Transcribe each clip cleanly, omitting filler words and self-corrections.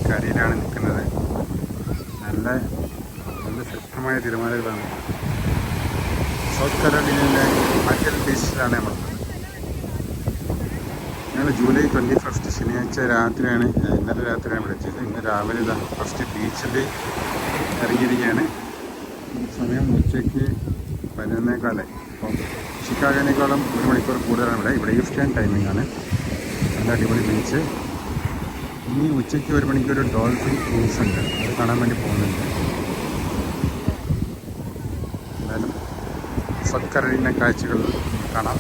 കരയിലാണ് നിൽക്കുന്നത്. നല്ല നല്ല ശക്തമായ തിരമാലകളാണ്. സൗത്ത് കരോലിനയിലെ മൈക്കൽ ബീച്ചിലാണ് നമ്മളുള്ളത്. ഞങ്ങൾ ജൂലൈ 21 ശനിയാഴ്ച രാത്രിയാണ്, ഇന്നലെ രാത്രിയാണ് വിളിച്ചത്. ഇന്ന് രാവിലെ ഇതാ ഫസ്റ്റ് ബീച്ചിൽ ഇറങ്ങിയിരിക്കുകയാണ്. സമയം ഉച്ചയ്ക്ക് 11:15. അപ്പോൾ ഷിക്കാഗോനേക്കാളും 1 മണിക്കൂർ കൂടുതലാണ് ഇവിടെ ഈസ്റ്റേൺ ടൈമിംഗ് ആണ്. നല്ല അടിപൊളി ബീച്ച്. ഇനി ഉച്ചയ്ക്ക് 1 മണിക്കൂർ ഡോൾഫിൻ ക്രൂസ് ഉണ്ട്, അത് കാണാൻ വേണ്ടി പോകുന്നുണ്ട്. എന്തായാലും സൗത്ത് കരോലിന കാഴ്ചകൾ കാണാം.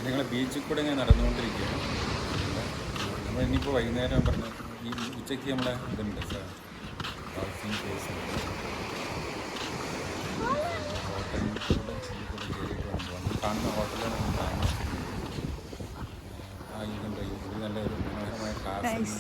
ഞങ്ങൾ ബീച്ചിൽ കൂടെ ഇങ്ങനെ നടന്നുകൊണ്ടിരിക്കുകയാണ്. നമ്മൾ ഇനിയിപ്പോൾ വൈകുന്നേരം പറഞ്ഞ് ഈ ഉച്ചയ്ക്ക് നമ്മളെ ഇതുണ്ട് ഡോൾഫിൻ ക്രൂസ് ഉണ്ട്. ഹോട്ടലിൽ കൂടെ കയറിയിട്ട് വേണം പോകാൻ. കാണുന്ന ഹോട്ടലാണ് താമസിക്കുന്നത്. ഇതുണ്ട്, ഇത് നല്ലൊരു മനോഹരമായ കാഴ്ച.